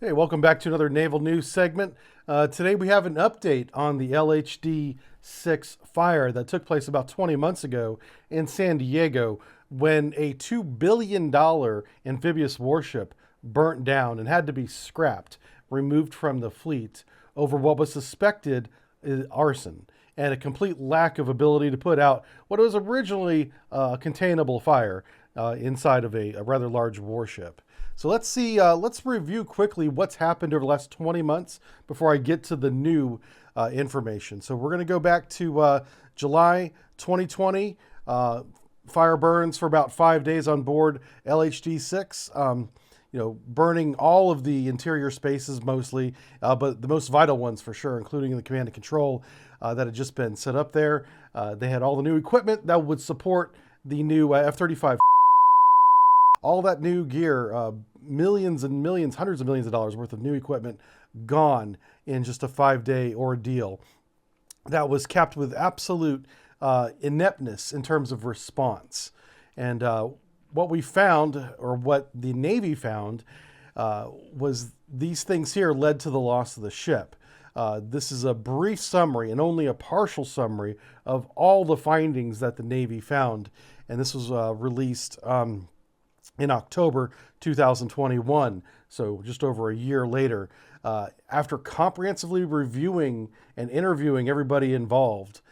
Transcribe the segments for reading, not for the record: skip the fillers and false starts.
Hey, welcome back to another naval news segment. Today we have an update on the LHD-6 fire that took place about 20 months ago in San Diego when a $2 billion amphibious warship burnt down and had to be scrapped, removed from the fleet over what was suspected arson and a complete lack of ability to put out what was originally a containable fire inside of a rather large warship. So let's review quickly what's happened over the last 20 months before I get to the new information. So we're going to go back to July 2020. Fire burns for about 5 days on board LHD-6. Burning all of the interior spaces mostly, but the most vital ones for sure, including the command and control that had just been set up there. They had all the new equipment that would support the new F-35. All that new gear, millions and millions, hundreds of millions of dollars worth of new equipment gone in just a 5-day ordeal that was capped with absolute ineptness in terms of response. And what we found, or what the Navy found, was these things here led to the loss of the ship. This is a brief summary and only a partial summary of all the findings that the Navy found. And this was released in October 2021, so just over a year later. After comprehensively reviewing and interviewing everybody involved,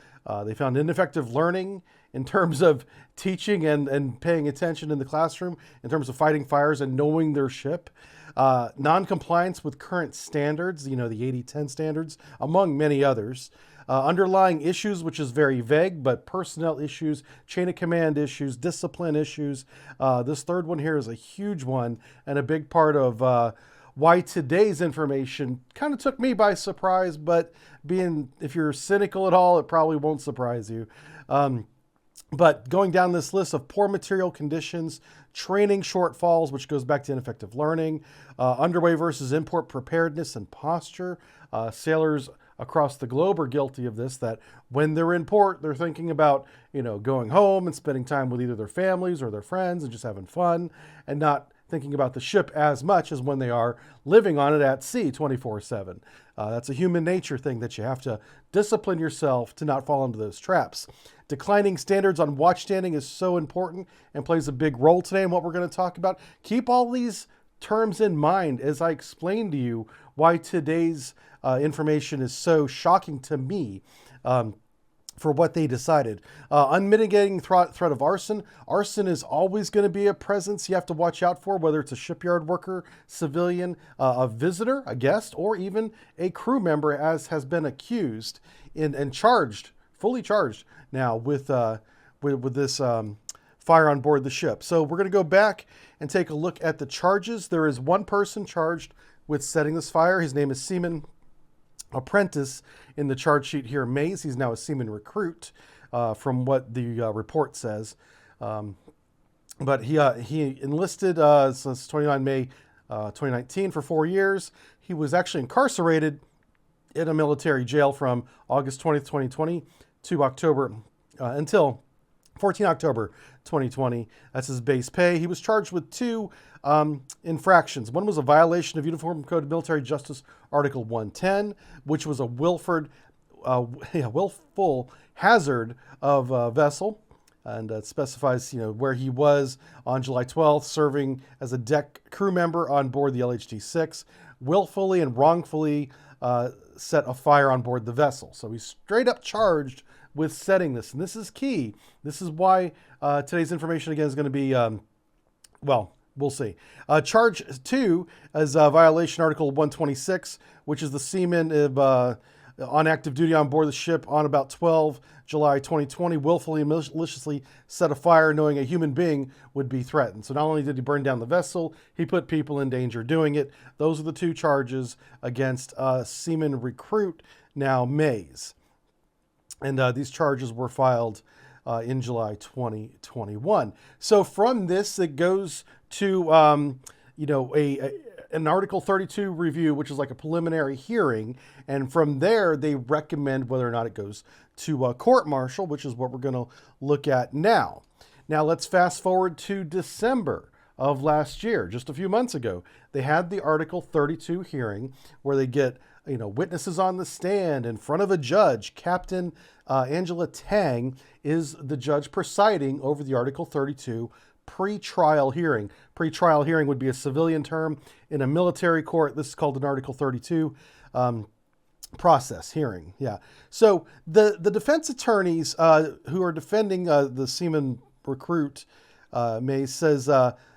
they found ineffective learning in terms of teaching and paying attention in the classroom, in terms of fighting fires and knowing their ship, non-compliance with current standards, the 80-10 standards, among many others. Underlying issues, which is very vague, but personnel issues, chain of command issues, discipline issues. This third one here is a huge one and a big part of why today's information kind of took me by surprise, but if you're cynical at all, it probably won't surprise you. But going down this list of poor material conditions, training shortfalls, which goes back to ineffective learning, underway versus import preparedness and posture. Sailors across the globe are guilty of this, that when they're in port, they're thinking about, going home and spending time with either their families or their friends and just having fun, and not thinking about the ship as much as when they are living on it at sea 24/7. That's a human nature thing that you have to discipline yourself to not fall into those traps. Declining standards on watchstanding is so important and plays a big role today in what we're going to talk about. Keep all these terms in mind as I explain to you why today's information is so shocking to me for what they decided. Unmitigating threat of arson. Arson is always going to be a presence you have to watch out for, whether it's a shipyard worker, civilian, a visitor, a guest, or even a crew member, as has been accused and charged, fully charged now with this fire on board the ship. So we're going to go back and take a look at the charges. There is one person charged with setting this fire. His name is Seaman Apprentice in the charge sheet here, Mays. He's now a seaman recruit, from what the report says. But he enlisted since 29 May 2019 for 4 years. He was actually incarcerated in a military jail from August 20th, 2020 to October until 14 October 2020. That's his base pay. He was charged with two infractions. One was a violation of Uniform Code of Military Justice Article 110, which was a willful hazard of a vessel. And it specifies, where he was on July 12th, serving as a deck crew member on board the LHD-6, willfully and wrongfully set a fire on board the vessel. So he's straight up charged with setting this. And this is key. This is why today's information, again, is going to be, we'll see. Charge 2 is violation Article 126, which is the seaman on active duty on board the ship on about 12 July 2020, willfully and maliciously set a fire knowing a human being would be threatened. So not only did he burn down the vessel, he put people in danger doing it. Those are the two charges against seaman recruit, now Mays. And these charges were filed in July 2021. So from this, it goes to an Article 32 review, which is like a preliminary hearing. And from there, they recommend whether or not it goes to a court-martial, which is what we're going to look at now. Now, let's fast forward to December of last year, just a few months ago. They had the Article 32 hearing where they get, witnesses on the stand in front of a judge. Captain Angela Tang is the judge presiding over the Article 32 pre-trial hearing. Pre-trial hearing would be a civilian term. In a military court, this is called an Article 32 process hearing. Yeah. So the defense attorneys who are defending the Seaman recruit, Mays says,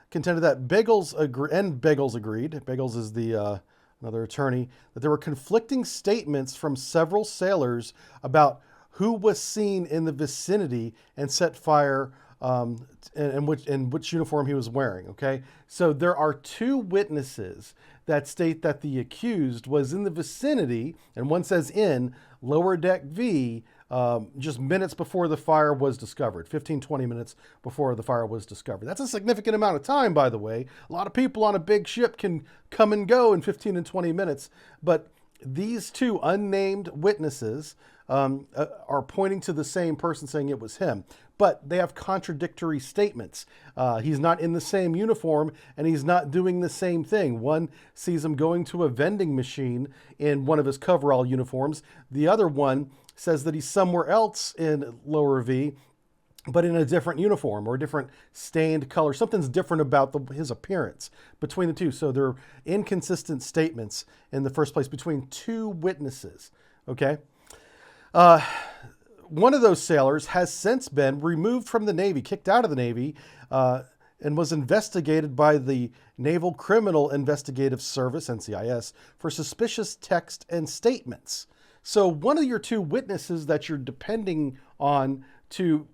contended that Bagels agreed. Bagels is the another attorney, that there were conflicting statements from several sailors about who was seen in the vicinity and set fire, and which uniform he was wearing. Okay, so there are two witnesses that state that the accused was in the vicinity, and one says in lower deck V, just minutes before the fire was discovered, 15-20 minutes before the fire was discovered. That's a significant amount of time, by the way. A lot of people on a big ship can come and go in 15 and 20 minutes, but these two unnamed witnesses are pointing to the same person, saying it was him, but they have contradictory statements. He's not in the same uniform and he's not doing the same thing. One sees him going to a vending machine in one of his coverall uniforms. The other one says that he's somewhere else in lower V, but in a different uniform or a different stained color. Something's different about his appearance between the two. So they're inconsistent statements in the first place between two witnesses. Okay. One of those sailors has since been removed from the Navy, kicked out of the Navy, and was investigated by the Naval Criminal Investigative Service, NCIS, for suspicious text and statements. So one of your two witnesses that you're depending on to,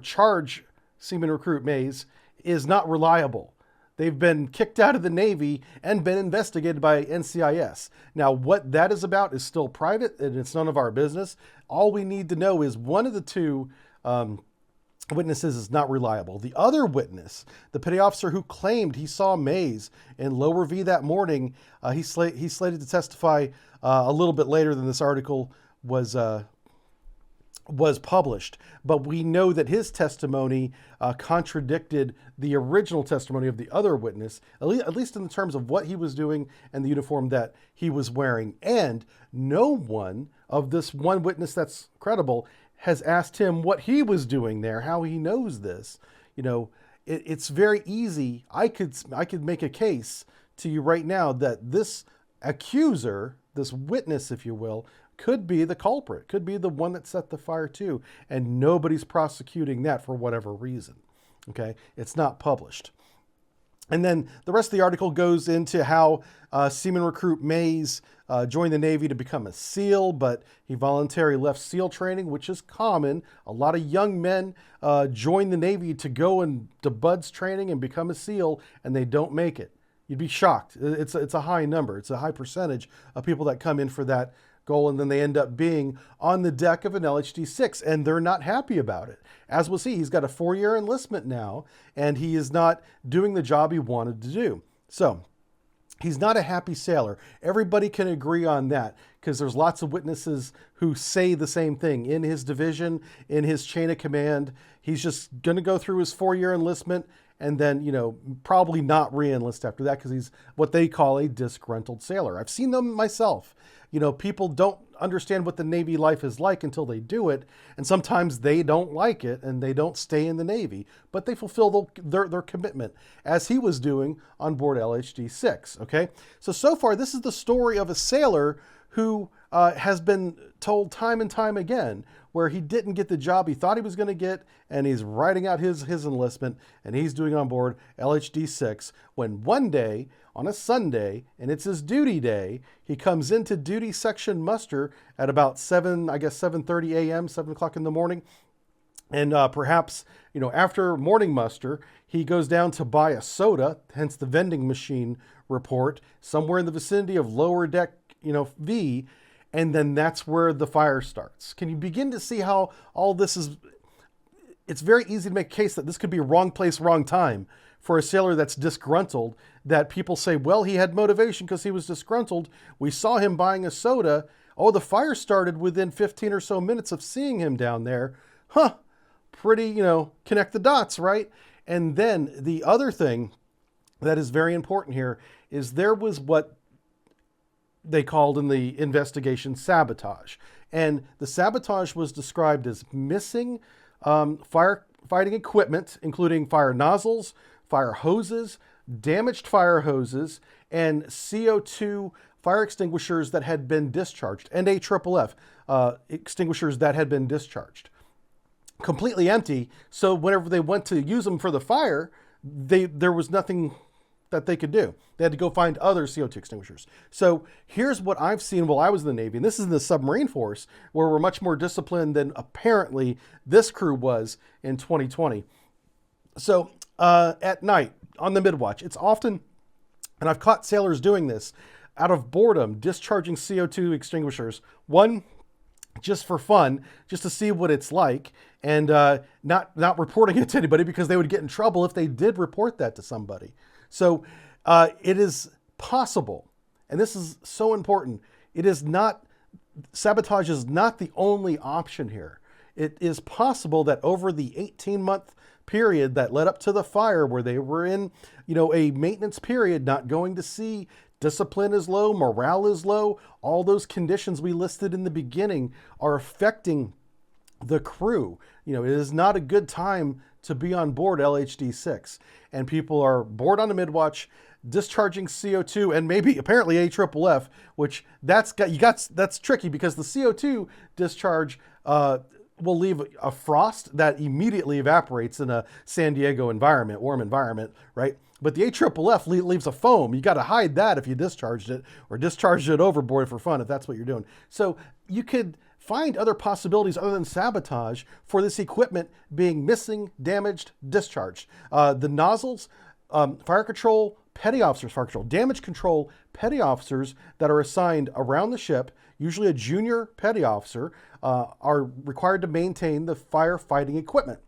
charge Seaman Recruit Mays is not reliable. They've been kicked out of the Navy and been investigated by NCIS. Now, what that is about is still private, and it's none of our business. All we need to know is one of the two witnesses is not reliable. The other witness, the petty officer who claimed he saw Mays in lower V that morning, he's slated to testify a little bit later than this article was published, but we know that his testimony contradicted the original testimony of the other witness, at least in terms of what he was doing and the uniform that he was wearing. And no one of this one witness that's credible has asked him what he was doing there, how he knows this. It's very easy. I could make a case to you right now that this accuser, this witness, if you will, could be the culprit, could be the one that set the fire too, and nobody's prosecuting that for whatever reason. Okay, it's not published. And then the rest of the article goes into how Seaman Recruit Mays joined the Navy to become a SEAL, but he voluntarily left SEAL training, which is common. A lot of young men join the Navy to go into BUDS training and become a SEAL, and they don't make it. You'd be shocked. It's a high number. It's a high percentage of people that come in for that goal, and then they end up being on the deck of an LHD-6, and they're not happy about it. As we'll see, he's got a 4-year enlistment now, and he is not doing the job he wanted to do. So he's not a happy sailor. Everybody can agree on that, because there's lots of witnesses who say the same thing. In his division, in his chain of command, he's just going to go through his 4-year enlistment and then, probably not re-enlist after that, because he's what they call a disgruntled sailor. I've seen them myself. People don't understand what the Navy life is like until they do it, and sometimes they don't like it and they don't stay in the Navy, but they fulfill their commitment, as he was doing on board LHD-6. Okay, so far this is the story of a sailor who has been told time and time again where he didn't get the job he thought he was going to get, and he's writing out his enlistment, and he's doing it on board LHD-6, when one day on a Sunday, and it's his duty day, he comes into duty section muster at about 7:30 a.m., 7 o'clock in the morning. And perhaps, after morning muster, he goes down to buy a soda, hence the vending machine report, somewhere in the vicinity of lower deck, V, and then that's where the fire starts. Can you begin to see how all this is? It's very easy to make a case that this could be wrong place, wrong time for a sailor that's disgruntled, that people say, well, he had motivation because he was disgruntled. We saw him buying a soda. Oh, the fire started within 15 or so minutes of seeing him down there. Pretty, connect the dots, right? And then the other thing that is very important here is there was what they called in the investigation sabotage. And the sabotage was described as missing firefighting equipment, including fire nozzles, fire hoses, damaged fire hoses, and CO2 fire extinguishers that had been discharged, and AFFF extinguishers that had been discharged. Completely empty, so whenever they went to use them for the fire, there was nothing that they could do. They had to go find other CO2 extinguishers. So here's what I've seen while I was in the Navy, and this is in the submarine force, where we're much more disciplined than apparently this crew was in 2020. So at night, on the midwatch, it's often, and I've caught sailors doing this, out of boredom, discharging CO2 extinguishers. One, just for fun, just to see what it's like, and not reporting it to anybody because they would get in trouble if they did report that to somebody. So it is possible, and this is so important, sabotage is not the only option here. It is possible that over the 18-month period that led up to the fire, where they were in, a maintenance period, not going to sea, discipline is low, morale is low, all those conditions we listed in the beginning are affecting the crew. It is not a good time to be on board LHD-6, and people are bored on the midwatch, discharging CO2 and maybe apparently AFFF, which that's tricky because the CO2 discharge will leave a frost that immediately evaporates in a San Diego environment, warm environment, right? But the AFFF leaves a foam. You got to hide that if you discharged it, or discharged it overboard for fun if that's what you're doing. So you could find other possibilities other than sabotage for this equipment being missing, damaged, discharged. The nozzles, fire control, petty officers, fire control, damage control, petty officers that are assigned around the ship, usually a junior petty officer, are required to maintain the firefighting equipment.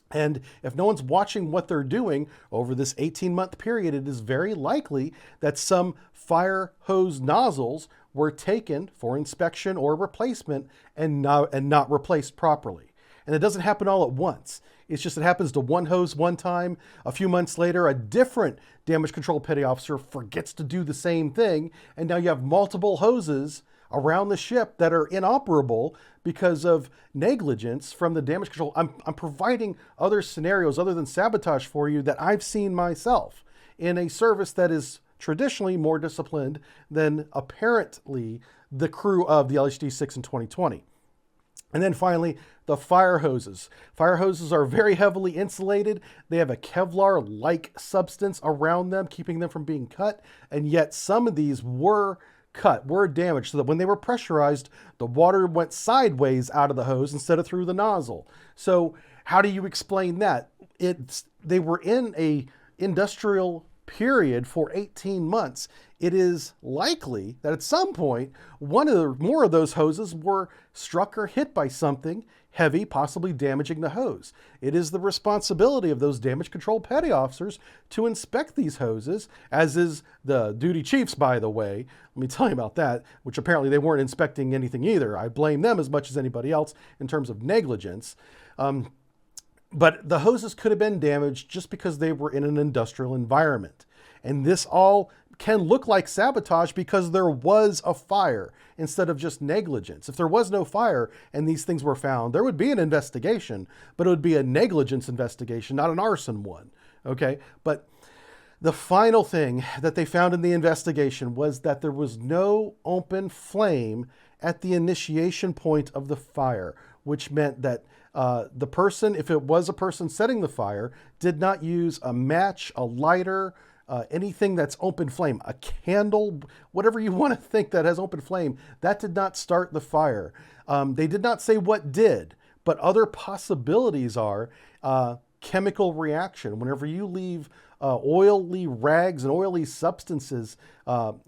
And if no one's watching what they're doing over this 18-month period, it is very likely that some fire hose nozzles were taken for inspection or replacement and not replaced properly. And it doesn't happen all at once. It's just it happens to one hose one time. A few months later, a different damage control petty officer forgets to do the same thing. And now you have multiple hoses around the ship that are inoperable because of negligence from the damage control. I'm providing other scenarios other than sabotage for you that I've seen myself in a service that is traditionally more disciplined than apparently the crew of the LHD-6 in 2020. And then finally, the fire hoses. Fire hoses are very heavily insulated. They have a Kevlar-like substance around them, keeping them from being cut. And yet some of these were damaged, so that when they were pressurized, the water went sideways out of the hose instead of through the nozzle. So how do you explain that? They were in a industrial period for 18 months. It is likely that at some point, more of those hoses were struck or hit by something heavy, possibly damaging the hose. It is the responsibility of those damage control petty officers to inspect these hoses, as is the duty chiefs, by the way. Let me tell you about that, which apparently they weren't inspecting anything either. I blame them as much as anybody else in terms of negligence. But the hoses could have been damaged just because they were in an industrial environment. And this all can look like sabotage because there was a fire instead of just negligence. If there was no fire and these things were found, there would be an investigation, but it would be a negligence investigation, not an arson one. Okay? But the final thing that they found in the investigation was that there was no open flame at the initiation point of the fire, which meant that the person, if it was a person setting the fire, did not use a match, a lighter, anything that's open flame, a candle, whatever you want to think that has open flame, that did not start the fire. They did not say what did, but other possibilities are chemical reaction. Whenever you leave oily rags and oily substances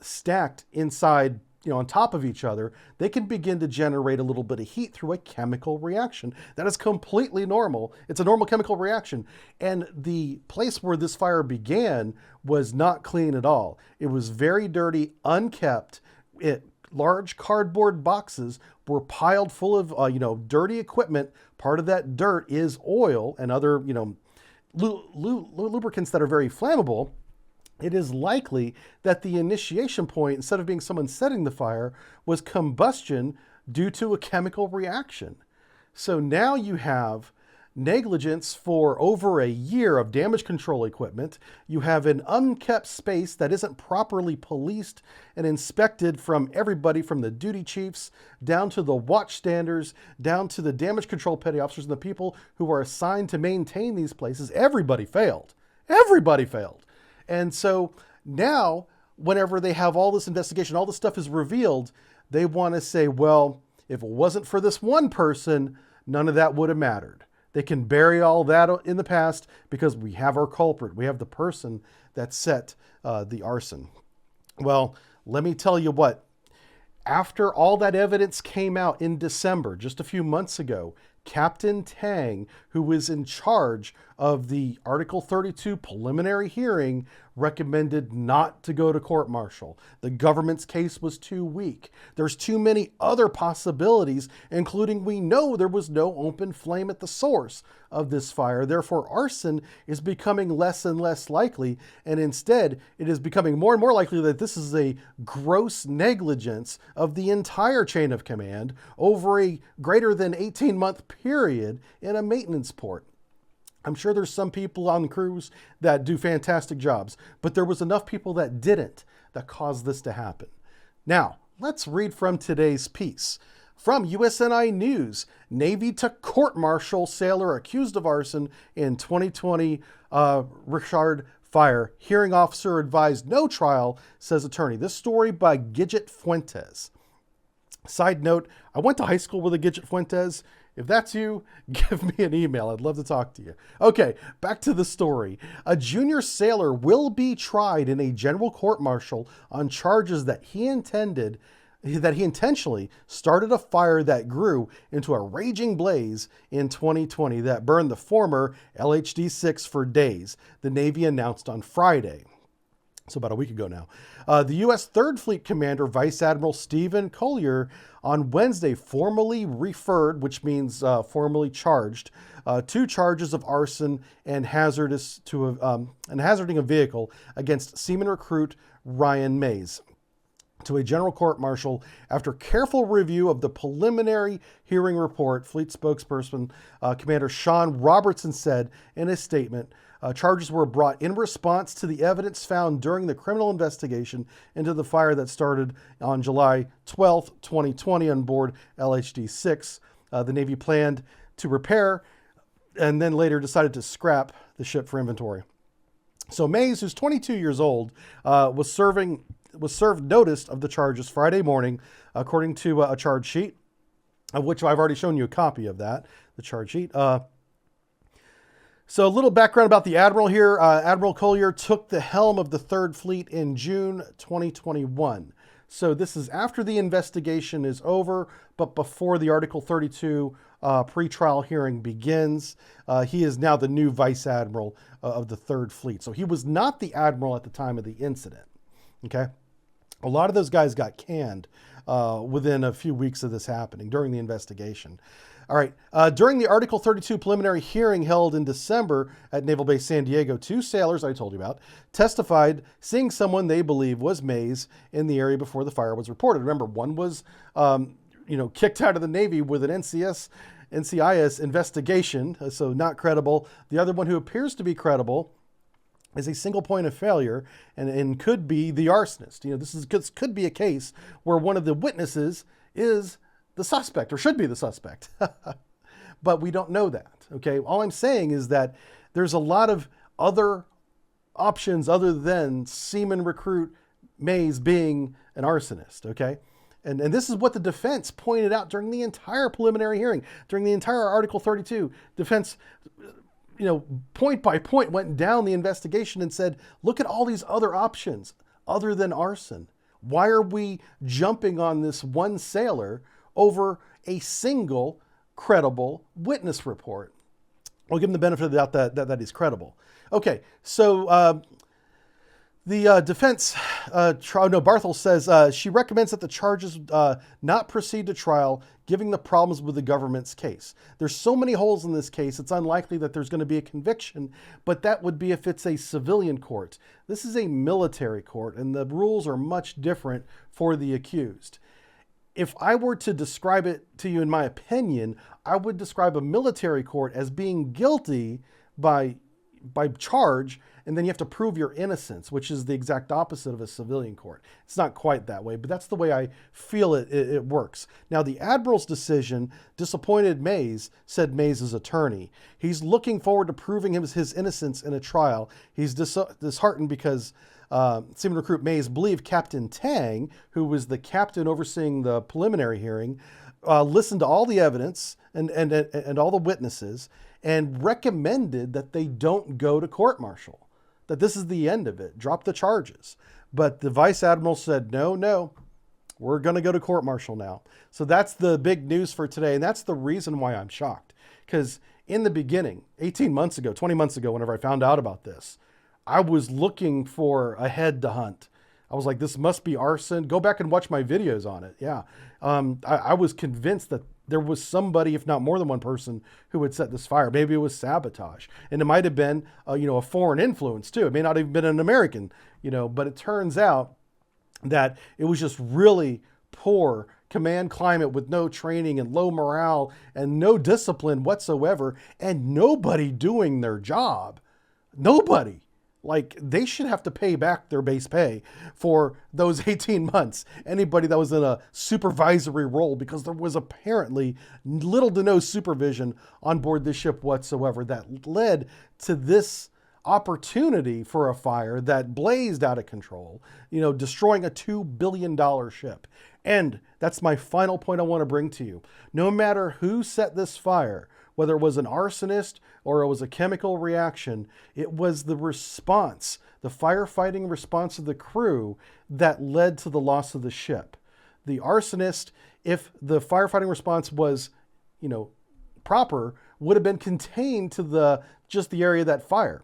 stacked inside, on top of each other, they can begin to generate a little bit of heat through a chemical reaction. That is completely normal. It's a normal chemical reaction. And the place where this fire began was not clean at all. It was very dirty, unkept. Large cardboard boxes were piled full of, dirty equipment. Part of that dirt is oil and other, lubricants that are very flammable. it is likely that the initiation point, instead of being someone setting the fire, was combustion due to a chemical reaction. So now you have negligence for over a year of damage control equipment. You have an unkept space that isn't properly policed and inspected from everybody, from the duty chiefs down to the watchstanders, down to the damage control petty officers and the people who are assigned to maintain these places. Everybody failed. Everybody failed. And so now, whenever they have all this investigation, all this stuff is revealed, they want to say, well, if it wasn't for this one person, none of that would have mattered. They can bury all that in the past because we have our culprit. We have the person that set the arson. Well, let me tell you what. After all that evidence came out in December, just a few months ago, Captain Tang, who was in charge of the Article 32 preliminary hearing, recommended not to go to court-martial. The government's case was too weak. There's too many other possibilities, including we know there was no open flame at the source of this fire. Therefore, arson is becoming less and less likely, and instead, it is becoming more and more likely that this is a gross negligence of the entire chain of command over a greater than 18-month period in a maintenance port. I'm sure there's some people on the crews that do fantastic jobs, but there was enough people that didn't that caused this to happen. Now, let's read from today's piece. From USNI News, Navy to court-martial sailor accused of arson in 2020 Richard fire. Hearing officer advised no trial, says attorney. This story by Gidget Fuentes. Side note, I went to high school with a Gidget Fuentes. If that's you, give me an email. I'd love to talk to you. Okay, back to the story. A junior sailor will be tried in a general court-martial on charges that he intentionally started a fire that grew into a raging blaze in 2020 that burned the former LHD-6 for days, the Navy announced on Friday. So about a week ago now. The U.S. Third Fleet Commander, Vice Admiral Seaman Koehler, on Wednesday formally referred, which means formally charged, 2 charges of arson and hazarding a vehicle against seaman recruit Ryan Mays to a general court-martial after careful review of the preliminary hearing report. Fleet spokesperson Commander Sean Robertson said in a statement, charges were brought in response to the evidence found during the criminal investigation into the fire that started on July 12, 2020 on board LHD-6. The Navy planned to repair and then later decided to scrap the ship for inventory. So Mays, who's 22 years old, was served notice of the charges Friday morning, according to a charge sheet, of which I've already shown you a copy of that, the charge sheet. So a little background about the Admiral here. Admiral Koehler took the helm of the Third Fleet in June 2021. So this is after the investigation is over, but before the Article 32 pretrial hearing begins. He is now the new Vice Admiral of the Third Fleet. So he was not the Admiral at the time of the incident. Okay? A lot of those guys got canned within a few weeks of this happening during the investigation. All right. During the Article 32 preliminary hearing held in December at Naval Base San Diego, 2 sailors I told you about testified seeing someone they believe was Mays in the area before the fire was reported. Remember, one was, kicked out of the Navy with an NCIS investigation, so not credible. The other one, who appears to be credible, is a single point of failure and could be the arsonist. This could be a case where one of the witnesses is the suspect, or should be the suspect. But we don't know that, okay? All I'm saying is that there's a lot of other options other than seaman recruit Mays being an arsonist, okay? And this is what the defense pointed out during the entire preliminary hearing, during the entire Article 32. Defense, point by point went down the investigation and said, look at all these other options other than arson. Why are we jumping on this one sailor over a single credible witness report? We'll give him the benefit of the doubt that he's credible. Okay, so The defense, Barthel says she recommends that the charges not proceed to trial, given the problems with the government's case. There's so many holes in this case, it's unlikely that there's going to be a conviction, but that would be if it's a civilian court. This is a military court, and the rules are much different for the accused. If I were to describe it to you in my opinion, I would describe a military court as being guilty by charge, and then you have to prove your innocence, which is the exact opposite of a civilian court. It's not quite that way, but that's the way I feel it works. Now, the Admiral's decision disappointed Mays, said Mays' attorney. He's looking forward to proving his innocence in a trial. He's disheartened because Seaman Recruit Mays believed Captain Tang, who was the captain overseeing the preliminary hearing, listened to all the evidence and all the witnesses and recommended that they don't go to court-martial, that this is the end of it, drop the charges. But the Vice Admiral said, no, we're going to go to court-martial now. So that's the big news for today, and that's the reason why I'm shocked. Because in the beginning, 18 months ago, 20 months ago, whenever I found out about this, I was looking for a head to hunt. I was like, this must be arson. Go back and watch my videos on it. Yeah. I was convinced that there was somebody, if not more than one person, who had set this fire. Maybe it was sabotage. And it might have been, a foreign influence too. It may not have been an American, but it turns out that it was just really poor command climate with no training and low morale and no discipline whatsoever, and nobody doing their job. Nobody. Like, they should have to pay back their base pay for those 18 months. Anybody that was in a supervisory role, because there was apparently little to no supervision on board this ship whatsoever that led to this opportunity for a fire that blazed out of control, destroying a $2 billion ship. And that's my final point I want to bring to you. No matter who set this fire, whether it was an arsonist or it was a chemical reaction, it was the response, the firefighting response of the crew that led to the loss of the ship. The arsonist, if the firefighting response was, proper, would have been contained to just the area of that fire.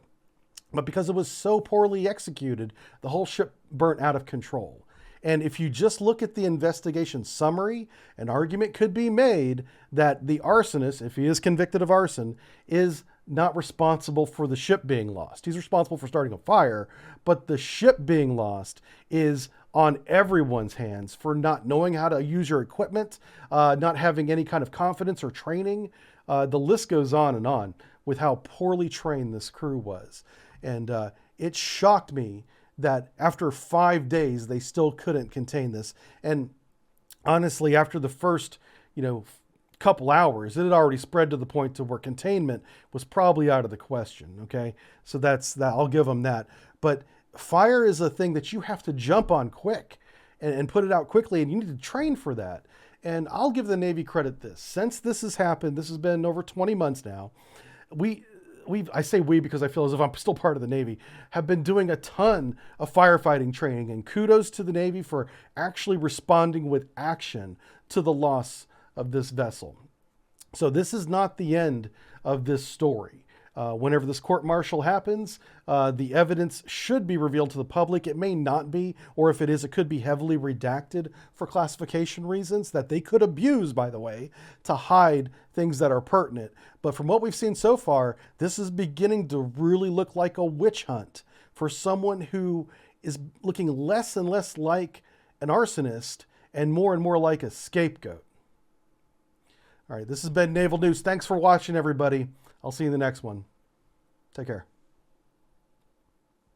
But because it was so poorly executed, the whole ship burnt out of control. And if you just look at the investigation summary, an argument could be made that the arsonist, if he is convicted of arson, is not responsible for the ship being lost. He's responsible for starting a fire, but the ship being lost is on everyone's hands for not knowing how to use your equipment, not having any kind of confidence or training. The list goes on with how poorly trained this crew was. And it shocked me that after 5 days, they still couldn't contain this. And honestly, after the first, couple hours, it had already spread to the point to where containment was probably out of the question. Okay. So that's that. I'll give them that. But fire is a thing that you have to jump on quick and put it out quickly. And you need to train for that. And I'll give the Navy credit this. Since this has happened, this has been over 20 months now. I say we because I feel as if I'm still part of the Navy, have been doing a ton of firefighting training, and kudos to the Navy for actually responding with action to the loss of this vessel. So this is not the end of this story. Whenever this court-martial happens, the evidence should be revealed to the public. It may not be, or if it is, it could be heavily redacted for classification reasons that they could abuse, by the way, to hide things that are pertinent. But from what we've seen so far, this is beginning to really look like a witch hunt for someone who is looking less and less like an arsonist and more like a scapegoat. All right, this has been Naval News. Thanks for watching, everybody. I'll see you in the next one. Take care.